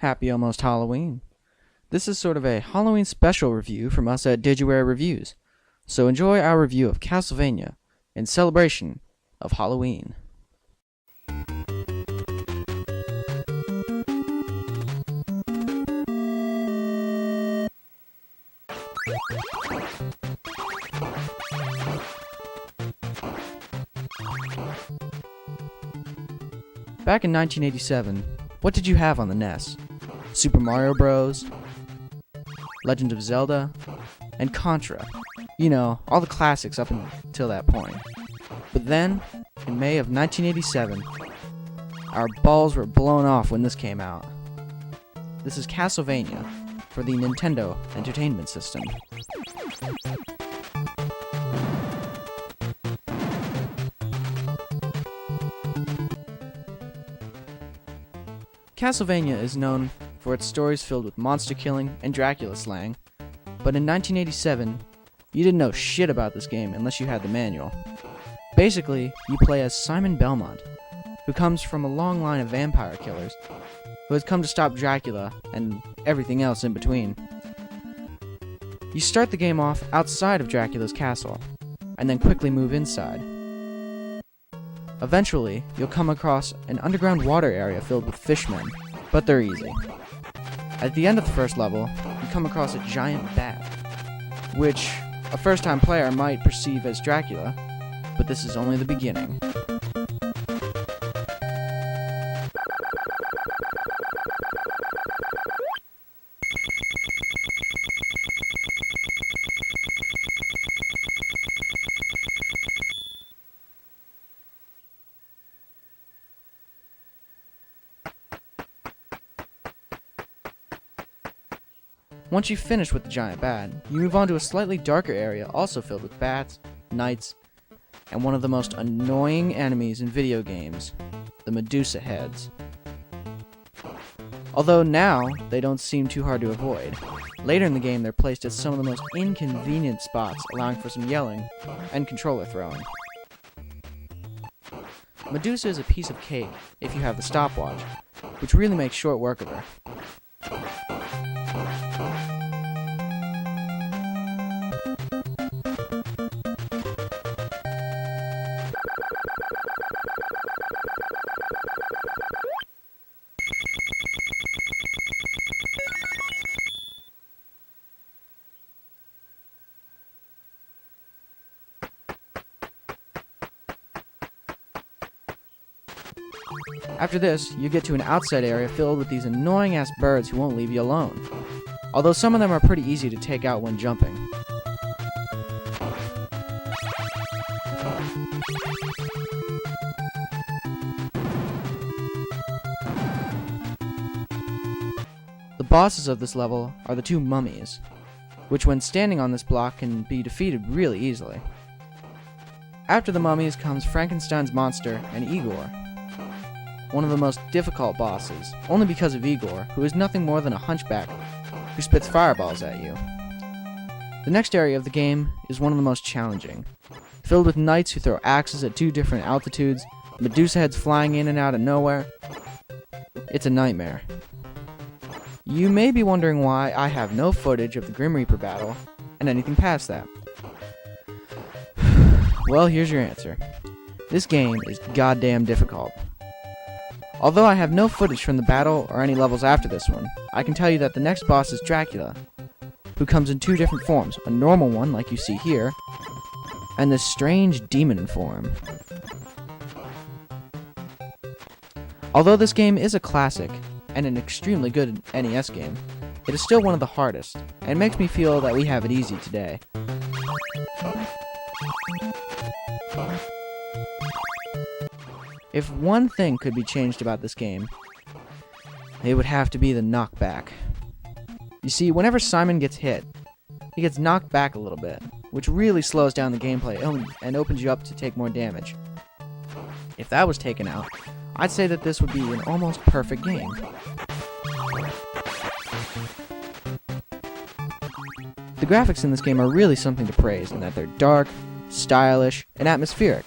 Happy almost Halloween. This is sort of a Halloween special review from us at DigiwareReviews, so enjoy our review of Castlevania in celebration of Halloween. Back in 1987, what did you have on the NES? Super Mario Bros., Legend of Zelda, and Contra. You know, all the classics up until that point. But then, in May of 1987, our balls were blown off when this came out. This is Castlevania for the Nintendo Entertainment System. Castlevania is known for its stories filled with monster killing and Dracula slaying, but in 1987, you didn't know shit about this game unless you had the manual. Basically, you play as Simon Belmont, who comes from a long line of vampire killers, who has come to stop Dracula and everything else in between. You start the game off outside of Dracula's castle, and then quickly move inside. Eventually, you'll come across an underground water area filled with fishmen, but they're easy. At the end of the first level, you come across a giant bat, which a first-time player might perceive as Dracula, but this is only the beginning. Once you've finished with the giant bat, you move on to a slightly darker area also filled with bats, knights, and one of the most annoying enemies in video games, the Medusa heads. Although now, they don't seem too hard to avoid. Later in the game, they're placed at some of the most inconvenient spots, allowing for some yelling and controller throwing. Medusa is a piece of cake if you have the stopwatch, which really makes short work of her. After this, you get to an outside area filled with these annoying-ass birds who won't leave you alone. Although some of them are pretty easy to take out when jumping. The bosses of this level are the two mummies, which when standing on this block can be defeated really easily. After the mummies comes Frankenstein's monster and Igor, one of the most difficult bosses, only because of Igor, who is nothing more than a hunchback who spits fireballs at you. The next area of the game is one of the most challenging, filled with knights who throw axes at two different altitudes, Medusa heads flying in and out of nowhere. It's a nightmare. You may be wondering why I have no footage of the Grim Reaper battle and anything past that. Well, here's your answer. This game is goddamn difficult. Although I have no footage from the battle or any levels after this one, I can tell you that the next boss is Dracula, who comes in two different forms, a normal one like you see here, and this strange demon form. Although this game is a classic, and an extremely good NES game, it is still one of the hardest, and makes me feel that we have it easy today. If one thing could be changed about this game, it would have to be the knockback. You see, whenever Simon gets hit, he gets knocked back a little bit, which really slows down the gameplay and opens you up to take more damage. If that was taken out, I'd say that this would be an almost perfect game. The graphics in this game are really something to praise in that they're dark, stylish, and atmospheric,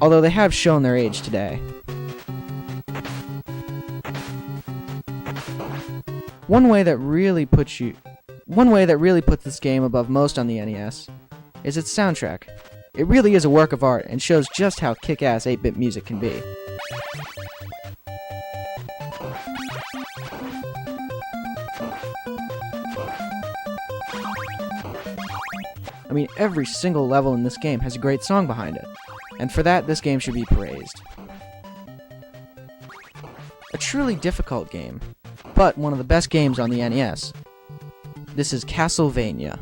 although they have shown their age today. One way that really puts this game above most on the NES is its soundtrack. It really is a work of art and shows just how kick-ass 8-bit music can be. I mean, every single level in this game has a great song behind it, and for that, this game should be praised. A truly difficult game, but one of the best games on the NES. This is Castlevania.